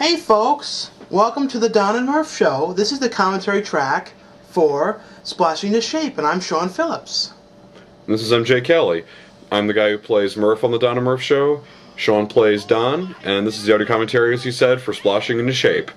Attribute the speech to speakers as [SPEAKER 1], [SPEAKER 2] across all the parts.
[SPEAKER 1] Hey folks, welcome to the Don and Murph Show. This is the commentary track for Sploshing the Shape, and I'm Shawn Phillips.
[SPEAKER 2] This is M.J. Kelly. I'm the guy who plays Murph on the Don and Murph Show. Shawn plays Don, and this is the audio commentary, as he said, for Sploshing into Shape.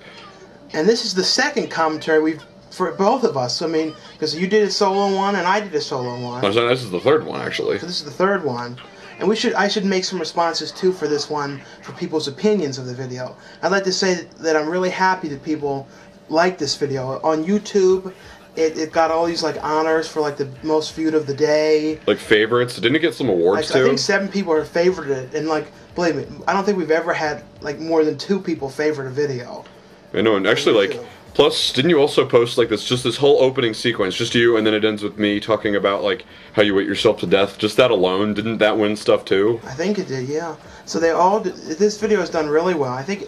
[SPEAKER 1] And this is the second commentary for both of us. I mean, because you did a solo one and I did a solo one.
[SPEAKER 2] This is the third one, actually.
[SPEAKER 1] So this is the third one. And I should make some responses too for this one, for people's opinions of the video. I'd like to say that I'm really happy that people like this video. On YouTube, it got all these like honors for like the most viewed of the day.
[SPEAKER 2] Like favorites? Didn't it get some awards too?
[SPEAKER 1] I think 7 people have favorited it, and like, believe me, I don't think we've ever had like more than 2 people favorite a video.
[SPEAKER 2] I know, and actually like, plus, didn't you also post like this whole opening sequence, just you, and then it ends with me talking about like how you ate yourself to death? Just that alone, didn't that win stuff too?
[SPEAKER 1] I think it did, yeah. So they all did, this video has done really well. I think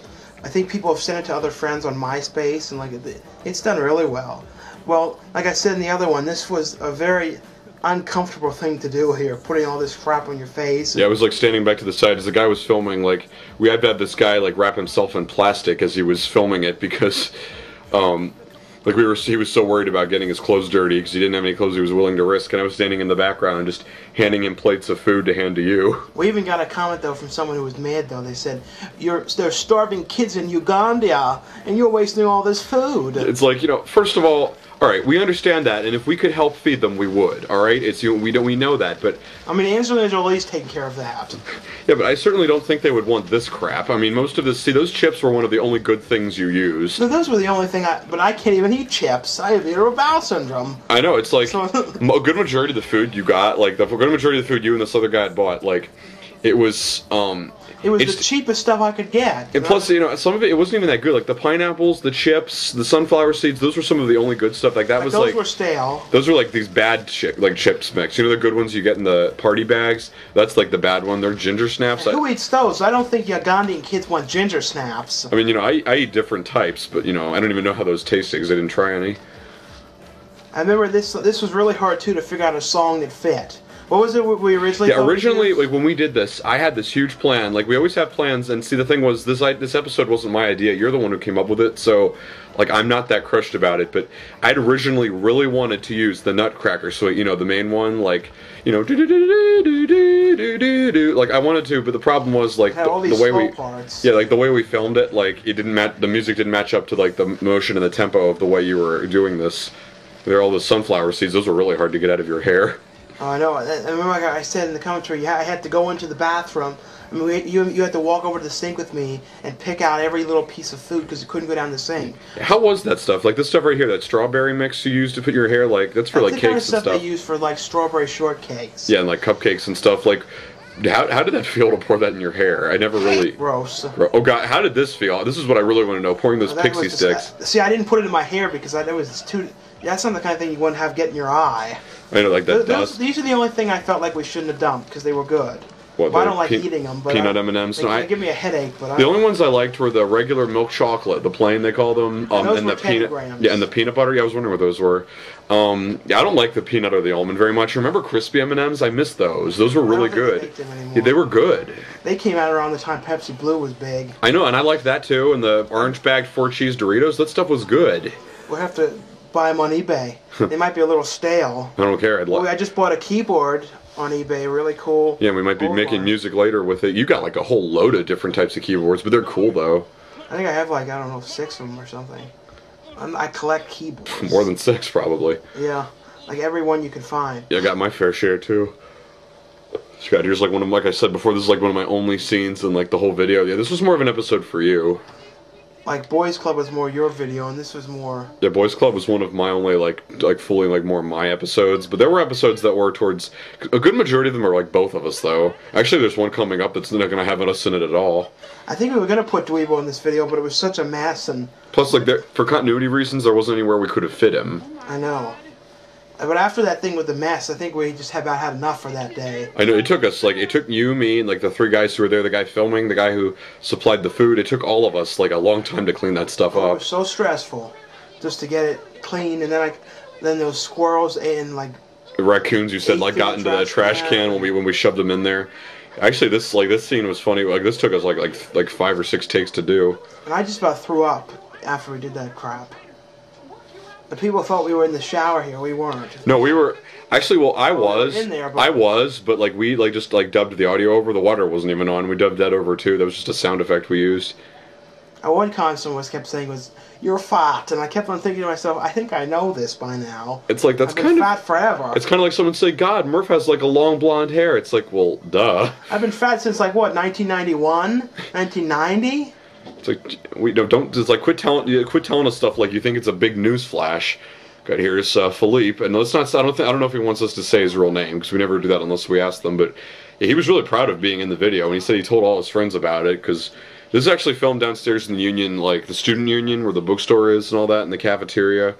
[SPEAKER 1] people have sent it to other friends on MySpace, and like it's done really well. Well, like I said in the other one, this was a very uncomfortable thing to do here, putting all this crap on your face.
[SPEAKER 2] Yeah, I was like standing back to the side as the guy was filming. Like we had to have this guy like wrap himself in plastic as he was filming it because. Like he was so worried about getting his clothes dirty because he didn't have any clothes he was willing to risk, and I was standing in the background just handing him plates of food to hand to you. We
[SPEAKER 1] even got a comment though from someone who was mad though. They said, there's starving kids in Uganda and you're wasting all this food.
[SPEAKER 2] It's like, you know, first of all, alright, we understand that, and if we could help feed them, we would, alright? We know that, but...
[SPEAKER 1] I mean, Angelina Jolie's taking care of that.
[SPEAKER 2] Yeah, but I certainly don't think they would want this crap. I mean, most of this... See, those chips were one of the only good things you used.
[SPEAKER 1] No, those were the only thing but I can't even eat chips. I have irritable bowel syndrome.
[SPEAKER 2] I know, it's like, a good majority of the food you got, like, the good majority of the food you and this other guy had bought, like, it was,
[SPEAKER 1] It was the cheapest stuff I could get.
[SPEAKER 2] And plus, you know, some of it wasn't even that good. Like the pineapples, the chips, the sunflower seeds, those were some of the only good stuff. Like that was
[SPEAKER 1] those were stale.
[SPEAKER 2] Those were like these bad chips mix. You know the good ones you get in the party bags? That's like the bad one. They're ginger snaps.
[SPEAKER 1] Who eats those? I don't think Ugandan kids want ginger snaps.
[SPEAKER 2] I mean, you know, I eat different types, but you know, I don't even know how those tasted because I didn't try any.
[SPEAKER 1] I remember this was really hard too to figure out a song that fit. What was it we originally?
[SPEAKER 2] Yeah, originally, like when we did this, I had this huge plan. Like we always have plans, and see, the thing was, this episode wasn't my idea. You're the one who came up with it, so like I'm not that crushed about it. But I'd originally really wanted to use the Nutcracker, so you know the main one, like you know, like I wanted to, but the problem was like the way we, yeah, like the way we filmed it, like it didn't match. The music didn't match up to like the motion and the tempo of the way you were doing this. There are all the sunflower seeds; those were really hard to get out of your hair.
[SPEAKER 1] Oh, I know. I remember like I said in the commentary, I had to go into the bathroom. I mean, you had to walk over to the sink with me and pick out every little piece of food because you couldn't go down the sink.
[SPEAKER 2] How was that stuff? Like this stuff right here, that strawberry mix you used to put your hair, like that's for like cakes and stuff.
[SPEAKER 1] That's the kind of stuff they use for like strawberry shortcakes.
[SPEAKER 2] Yeah, and like cupcakes and stuff. Like, how did that feel to pour that in your hair? I never really.
[SPEAKER 1] Gross.
[SPEAKER 2] Oh God, how did this feel? This is what I really want to know. Pouring those pixie sticks.
[SPEAKER 1] See, I didn't put it in my hair because I know it's too. That's not the kind of thing you want to have get in your eye.
[SPEAKER 2] I know, like that dust.
[SPEAKER 1] These are the only thing I felt like we shouldn't have dumped because they were good.
[SPEAKER 2] What,
[SPEAKER 1] well, I don't like eating them, but
[SPEAKER 2] peanut M&Ms.
[SPEAKER 1] They give me a headache. But
[SPEAKER 2] the only ones I liked were the regular milk chocolate, the plain they call them,
[SPEAKER 1] and
[SPEAKER 2] the
[SPEAKER 1] 10
[SPEAKER 2] peanut.
[SPEAKER 1] grams.
[SPEAKER 2] Yeah, and the peanut butter. Yeah, I was wondering what those were. Yeah, I don't like the peanut or the almond very much. Remember crispy M&Ms? I miss those. Those were really good.
[SPEAKER 1] They make them anymore.
[SPEAKER 2] Yeah, they were good.
[SPEAKER 1] They came out around the time Pepsi Blue was big.
[SPEAKER 2] I know, and I liked that too. And the orange bagged 4 cheese Doritos. That stuff was good.
[SPEAKER 1] We'll have to buy them on eBay. They might be a little stale.
[SPEAKER 2] I don't care.
[SPEAKER 1] I just bought a keyboard on eBay, really cool.
[SPEAKER 2] Yeah, we might be making music later with it. You got like a whole load of different types of keyboards, but they're cool though.
[SPEAKER 1] I think I have like, I don't know, 6 of them or something. I collect keyboards.
[SPEAKER 2] More than 6 probably.
[SPEAKER 1] Yeah, like every one you can find.
[SPEAKER 2] Yeah, I got my fair share too. Scott, here's like like I said before, this is like one of my only scenes in like the whole video. Yeah, this was more of an episode for you.
[SPEAKER 1] Like Boys Club was more your video, and this was more.
[SPEAKER 2] Yeah, Boys Club was one of my only like fully like more my episodes. But there were episodes that were towards a good majority of them are like both of us though. Actually, there's one coming up that's not going to have us in it at all.
[SPEAKER 1] I think we were going to put Dweebo in this video, but it was such a mess and.
[SPEAKER 2] Plus, like for continuity reasons, there wasn't anywhere we could have fit him.
[SPEAKER 1] I know. But after that thing with the mess, I think we just about had enough for that day.
[SPEAKER 2] I know, it took us, like, it took you, me, and, like, the 3 guys who were there, the guy filming, the guy who supplied the food, it took all of us, like, a long time to clean that stuff up.
[SPEAKER 1] It was so stressful just to get it clean, and then those squirrels and, like...
[SPEAKER 2] The raccoons, you said, like, got into the trash can when we shoved them in there. Actually, this scene was funny. Like this took us like 5 or 6 takes to do.
[SPEAKER 1] And I just about threw up after we did that crap. The people thought we were in the shower here. We weren't.
[SPEAKER 2] No, we were actually. Well, I was.
[SPEAKER 1] In there, but
[SPEAKER 2] I was, but like we just dubbed the audio over. The water wasn't even on. We dubbed that over too. That was just a sound effect we used.
[SPEAKER 1] One constant kept saying was, "You're fat," and I kept on thinking to myself, "I think I know this by now."
[SPEAKER 2] It's like that's
[SPEAKER 1] I've been fat forever.
[SPEAKER 2] It's kind of like someone say, "God, Murph has like a long blonde hair." It's like, well, duh.
[SPEAKER 1] I've been fat since like what, 1991, 1990.
[SPEAKER 2] It's like we don't just like quit telling us stuff like you think it's a big news flash. Got here's Philippe, and let's not. I don't know if he wants us to say his real name because we never do that unless we ask them. But yeah, he was really proud of being in the video, and he said he told all his friends about it because. This is actually filmed downstairs in the union, like the student union where the bookstore is and all that, in the cafeteria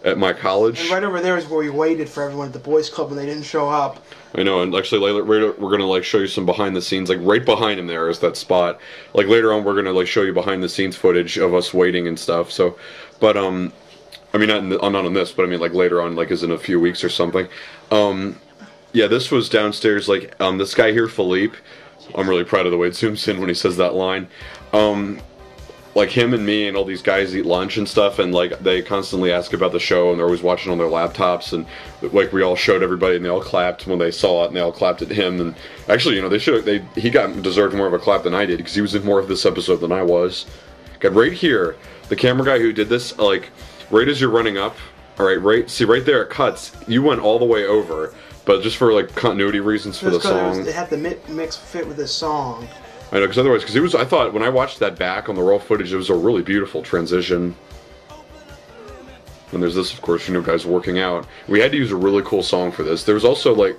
[SPEAKER 2] at my college.
[SPEAKER 1] And right over there is where we waited for everyone at the boys' club when they didn't show up.
[SPEAKER 2] I know, and actually later we're gonna like show you some behind the scenes, like right behind him there is that spot. Like later on, we're gonna like show you behind the scenes footage of us waiting and stuff. So, but I mean not on this, but I mean like later on, like as in a few weeks or something. Yeah, this was downstairs. Like this guy here, Philippe. I'm really proud of the way it zooms in when he says that line. Like him and me and all these guys eat lunch and stuff, and like they constantly ask about the show, and they're always watching on their laptops, and like we all showed everybody, and they all clapped when they saw it, and they all clapped at him. And actually, you know, he deserved more of a clap than I did because he was in more of this episode than I was. Got right here, the camera guy who did this, like right as you're running up, all right, see right there it cuts. You went all the way over. But just for like continuity reasons for the song,
[SPEAKER 1] it had to mix fit with this song.
[SPEAKER 2] I know, because otherwise, because it was. I thought when I watched that back on the raw footage, it was a really beautiful transition. And there's this, of course, you know, guys working out. We had to use a really cool song for this. There was also like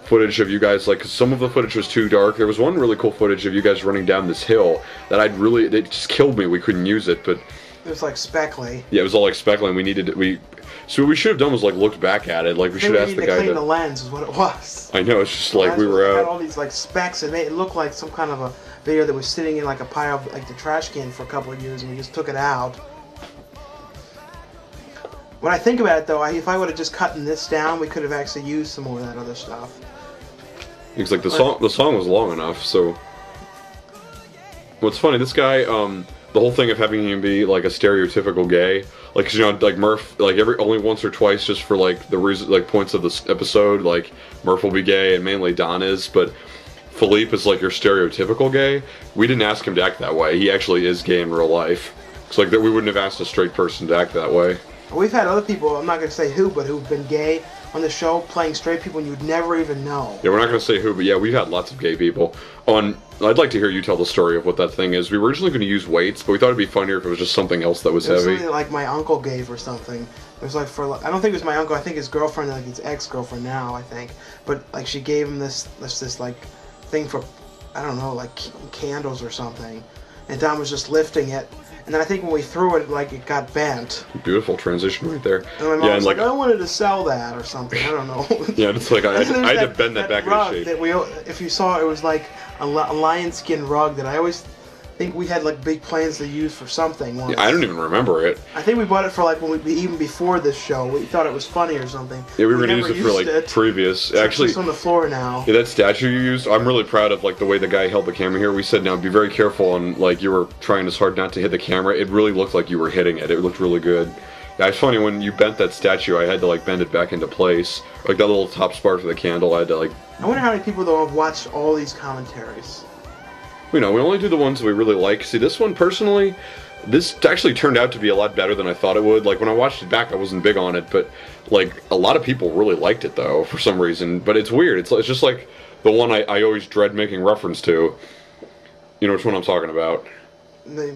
[SPEAKER 2] footage of you guys, like, 'cause some of the footage was too dark. There was one really cool footage of you guys running down this hill that it just killed me. We couldn't use it, but
[SPEAKER 1] it was like speckly.
[SPEAKER 2] Yeah, it was all like speckly. And so what we should have done was like looked back at it. Like we should ask the guy to
[SPEAKER 1] clean the lens is what it was.
[SPEAKER 2] I know, it's just like we were out.
[SPEAKER 1] It had all these like specks, and it looked like some kind of a video that was sitting in like a pile of like the trash can for a couple of years, and we just took it out. When I think about it, though, if I would have just cut this down, we could have actually used some more of that other stuff.
[SPEAKER 2] It's like the song was long enough. So what's funny, this guy, the whole thing of having him be like a stereotypical gay, like, 'cause, you know, like Murph, like only once or twice, just for like the reason, like points of this episode, like Murph will be gay and mainly Don is, but Philippe is like your stereotypical gay. We didn't ask him to act that way. He actually is gay in real life. It's like that we wouldn't have asked a straight person to act that way.
[SPEAKER 1] We've had other people, I'm not going to say who, but who've been gay on the show playing straight people and you'd never even know.
[SPEAKER 2] Yeah, we're not going to say who, but yeah, we've had lots of gay people. I'd like to hear you tell the story of what that thing is. We were originally going to use weights, but we thought it'd be funnier if it was just something else that was heavy.
[SPEAKER 1] Something like my uncle gave or something. It was like I don't think it was my uncle, I think his girlfriend, like his ex-girlfriend now, I think. But like she gave him this like thing for, I don't know, like candles or something. And Don was just lifting it. And then I think when we threw it, like, it got bent.
[SPEAKER 2] Beautiful transition right there.
[SPEAKER 1] And my mom was like, I wanted to sell that or something. I don't know.
[SPEAKER 2] Yeah, it's like I had to bend that back into shape.
[SPEAKER 1] If you saw, it was like a lion skin rug that I always think we had like big plans to use for something once.
[SPEAKER 2] Yeah, I don't even remember it.
[SPEAKER 1] I think we bought it for like even before this show. We thought it was funny or something.
[SPEAKER 2] Yeah, we were gonna use it for like previous. Actually,
[SPEAKER 1] it's on the floor now.
[SPEAKER 2] Yeah, that statue you used, I'm really proud of like the way the guy held the camera here. We said, now be very careful, and like you were trying as hard not to hit the camera. It really looked like you were hitting it. It looked really good. Yeah, it's funny when you bent that statue, I had to like bend it back into place. Like that little top spot for the candle, I had to like.
[SPEAKER 1] I wonder how many people though have watched all these commentaries.
[SPEAKER 2] You know, we only do the ones that we really like. See, this one, personally, this actually turned out to be a lot better than I thought it would. Like, when I watched it back, I wasn't big on it, but, like, a lot of people really liked it, though, for some reason. But it's weird. It's just like the one I always dread making reference to. You know which one I'm talking about?
[SPEAKER 1] The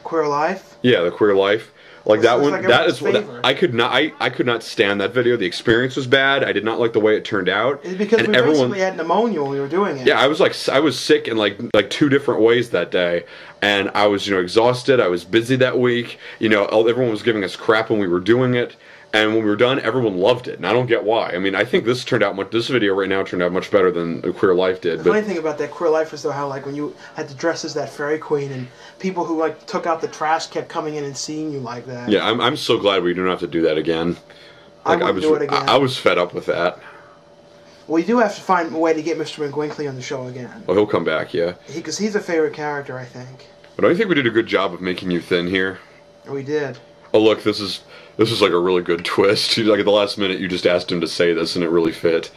[SPEAKER 1] Queer Life?
[SPEAKER 2] Yeah, the Queer Life. Like that one,
[SPEAKER 1] like
[SPEAKER 2] that is what
[SPEAKER 1] favorite.
[SPEAKER 2] I could not stand that video. The experience was bad. I did not like the way it turned out.
[SPEAKER 1] It's because we basically had pneumonia when we were doing it.
[SPEAKER 2] Yeah, I was sick in like 2 different ways that day, and I was, you know, exhausted. I was busy that week. You know, everyone was giving us crap when we were doing it, and when we were done, everyone loved it, and I don't get why. I mean, I think this video right now turned out much better than the Queer Life did.
[SPEAKER 1] The funny thing about that Queer Life was though how like when you had to dress as that fairy queen and people who like took out the trash kept coming in and seeing you like that.
[SPEAKER 2] Yeah, I'm so glad we don't have to do that again. Like,
[SPEAKER 1] I wouldn't do it again.
[SPEAKER 2] I was fed up with that.
[SPEAKER 1] We do have to find a way to get Mr. McGwinkley on the show again.
[SPEAKER 2] Oh, he'll come back, yeah.
[SPEAKER 1] Because he's a favorite character, I think.
[SPEAKER 2] But don't you think we did a good job of making you thin here?
[SPEAKER 1] We did.
[SPEAKER 2] Oh, look, this is like a really good twist. Like at the last minute, you just asked him to say this, and it really fit.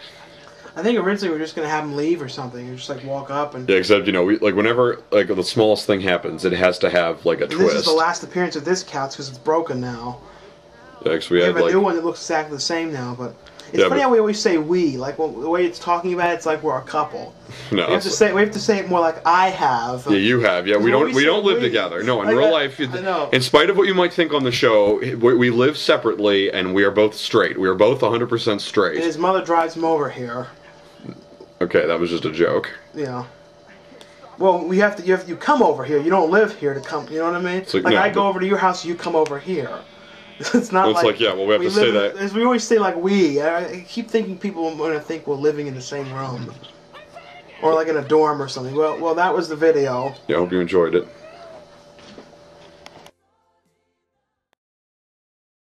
[SPEAKER 1] I think originally we were just gonna have him leave or something, or just like walk up and.
[SPEAKER 2] Yeah, except whenever like the smallest thing happens, it has to have like a twist.
[SPEAKER 1] This is the last appearance of this couch because it's broken now.
[SPEAKER 2] Yeah, we
[SPEAKER 1] have a new one that looks exactly the same now, but. It's funny how we always say "we," like the way it's talking about it, it's like we're a couple.
[SPEAKER 2] No,
[SPEAKER 1] we have to say it more like "I have."
[SPEAKER 2] Yeah, you have. Yeah, we don't live together. No, in real life, in spite of what you might think on the show, we live separately, and we are both straight. We are both 100% straight.
[SPEAKER 1] And his mother drives him over here.
[SPEAKER 2] Okay, that was just a joke.
[SPEAKER 1] Yeah. Well, you come over here. You don't live here to come. You know what I mean?
[SPEAKER 2] Like
[SPEAKER 1] I go over to your house, you come over here. It's not
[SPEAKER 2] like yeah, well, we have to say that.
[SPEAKER 1] As we always say, like we. I keep thinking people are going to think we're living in the same room, or like in a dorm or something. Well, that was the video.
[SPEAKER 2] Yeah, I hope you enjoyed it.